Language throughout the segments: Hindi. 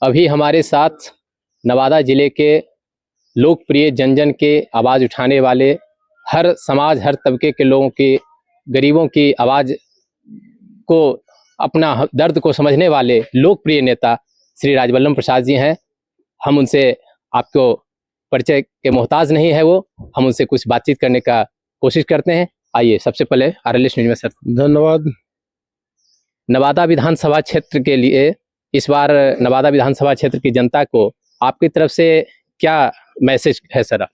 अभी हमारे साथ नवादा जिले के लोकप्रिय जन जन के आवाज़ उठाने वाले, हर समाज हर तबके के लोगों की, गरीबों की आवाज़ को, अपना दर्द को समझने वाले लोकप्रिय नेता श्री राजबल्लभ प्रसाद जी हैं। हम उनसे, आपको परिचय के मोहताज नहीं है वो, हम उनसे कुछ बातचीत करने का कोशिश करते हैं। आइए, सबसे पहले RLS न्यूज़ में सर धन्यवाद। नवादा विधानसभा क्षेत्र के लिए इस बार नवादा विधानसभा क्षेत्र की जनता को आपकी तरफ से क्या मैसेज है सर?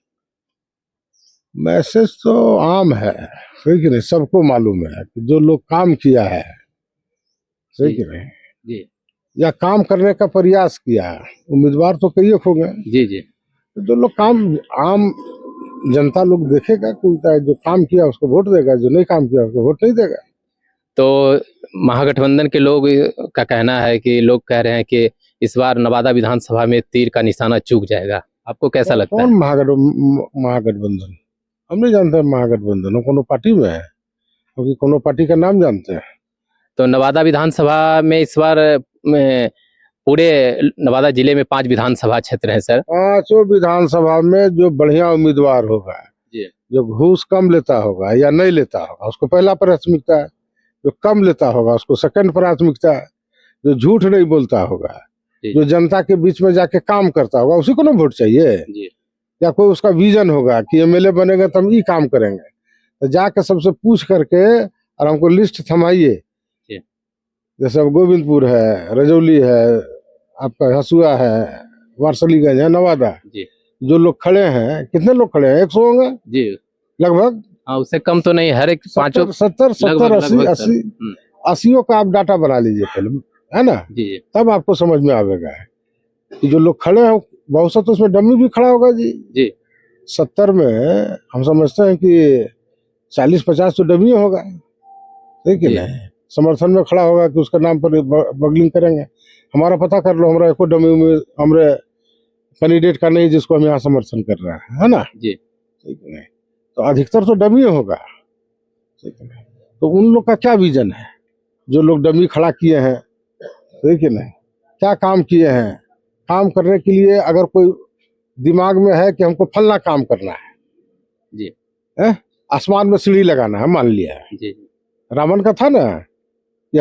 मैसेज तो आम है, सही कि नहीं, सबको मालूम है कि जो लोग काम किया है, सही कि नहीं जी, या काम करने का प्रयास किया है, उम्मीदवार तो कई हो गए। जी जी, तो जो लोग काम, आम जनता लोग देखेगा, कोई जो काम किया उसको वोट देगा, जो नहीं काम किया उसको वोट नहीं देगा। तो महागठबंधन के लोग का कहना है कि लोग कह रहे हैं कि इस बार नवादा विधानसभा में तीर का निशाना चूक जाएगा, आपको कैसा लगता कौन है? महागठबंधन? हम नहीं जानते महागठबंधन, वो कोनो पार्टी में है, क्योंकि कोनो पार्टी का नाम जानते हैं। तो नवादा विधानसभा में इस बार पूरे नवादा जिले में 5 विधानसभा क्षेत्र हैं सर। 5 विधानसभा में जो बढ़िया उम्मीदवार होगा, जो घूस कम लेता होगा या नहीं लेता होगा, उसको पहला प्राथमिकता है। जो कम लेता होगा उसको सेकंड प्राथमिकता है। जो झूठ नहीं बोलता होगा, जो जनता के बीच में जाके काम करता होगा, उसी को ना वोट चाहिए। या कोई उसका विजन होगा कि MLA बनेगा तो हम ये काम करेंगे, तो जाके सबसे पूछ करके और हमको लिस्ट थमाइए। जैसे अब गोविंदपुर है, रजौली है, आपका हसुआ है, वारसलीगंज है, नवादा, जो लोग खड़े हैं, कितने लोग खड़े हैं? 100 होंगे जी लगभग। हाँ, उससे कम तो नहीं, हर एक 70 80 80 का आप डाटा बना लीजिए पहले, है ना जी। तब आपको समझ में आएगा कि जो लोग खड़े हैं, बहुत सा तो उसमें डमी भी खड़ा होगा जी। 70 में हम समझते हैं कि 40-50 तो डमी होगा, ठीक है ना, समर्थन में खड़ा होगा कि उसका नाम पर बगलिंग करेंगे। हमारा पता कर लो, हमारा एको डमी में हमारे कैंडिडेट का नहीं जिसको हम यहाँ समर्थन कर रहे है ना जी, ठीक है। तो अधिकतर तो डमी होगा, ठीक है। तो उन लोग का क्या विजन है, जो लोग डमी खड़ा किए हैं, ठीक है ना, क्या काम किए हैं? काम करने के लिए अगर कोई दिमाग में है कि हमको फलना काम करना है जी, आसमान में सीढ़ी लगाना है, मान लिया जी, रावण का था ना कि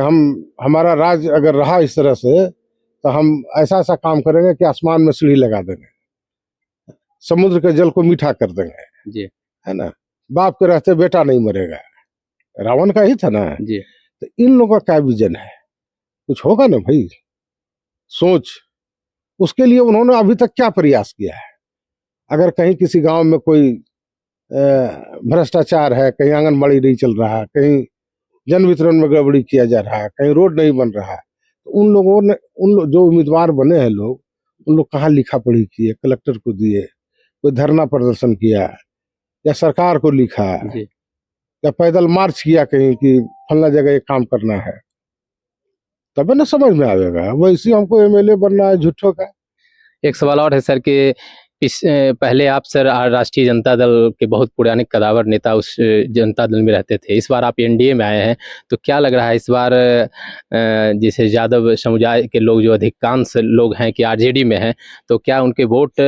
हमारा राज अगर रहा इस तरह से तो हम ऐसा ऐसा काम करेंगे कि आसमान में सीढ़ी लगा देंगे, समुद्र के जल को मीठा कर देंगे जी, है ना, बाप के रहते बेटा नहीं मरेगा, रावण का ही था ना जी। तो इन लोगों का क्या विजन है? कुछ होगा ना भाई, सोच। उसके लिए उन्होंने अभी तक क्या प्रयास किया है? अगर कहीं किसी गांव में कोई भ्रष्टाचार है, कहीं आंगनबाड़ी नहीं चल रहा, कहीं जन वितरण में गड़बड़ी किया जा रहा है, कहीं रोड नहीं बन रहा है, तो उन लोगों ने, जो उम्मीदवार बने हैं लोग, उन लोग कहाँ लिखा पढ़ी किए, कलेक्टर को दिए, कोई धरना प्रदर्शन किया, या सरकार को लिखा, या पैदल मार्च किया कहीं कि फलना जगह ये काम करना है, तब ना समझ में आएगा। वैसे हमको MLA बनना है झूठों का। एक सवाल और है सर कि पहले आप सर राष्ट्रीय जनता दल के बहुत पुराने कदावर नेता उस जनता दल में रहते थे, इस बार आप NDA में आए हैं, तो क्या लग रहा है इस बार जैसे यादव समुदाय के लोग जो अधिकांश लोग हैं कि RJD में हैं, तो क्या उनके वोट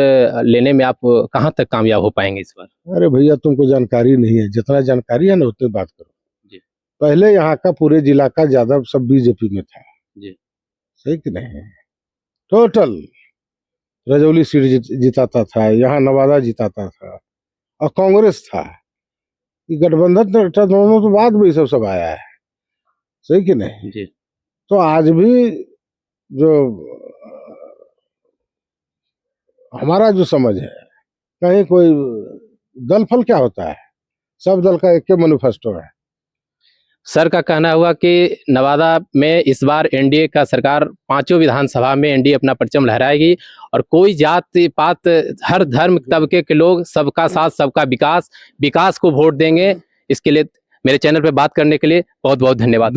लेने में आप कहाँ तक कामयाब हो पाएंगे इस बार? अरे भैया, तुमको जानकारी नहीं है, जितना जानकारी है ना उतनी बात करो जी। पहले यहाँ का पूरे जिला का यादव सब BJP में था जी, सही कि नहीं? टोटल रजौली सीट जिताता था, यहाँ नवादा जिताता था, और कांग्रेस था। ये गठबंधन दोनों तो बाद में सब आया है, सही कि नहीं जी। तो आज भी जो हमारा जो समझ है, कहीं कोई दल फल क्या होता है, सब दल का एक मैनिफेस्टो है। सर का कहना हुआ कि नवादा में इस बार NDA का सरकार 5 विधानसभा में NDA अपना परचम लहराएगी, और कोई जाति पात, हर धर्म तबके के लोग, सबका साथ सबका विकास को वोट देंगे। इसके लिए मेरे चैनल पे बात करने के लिए बहुत बहुत धन्यवाद।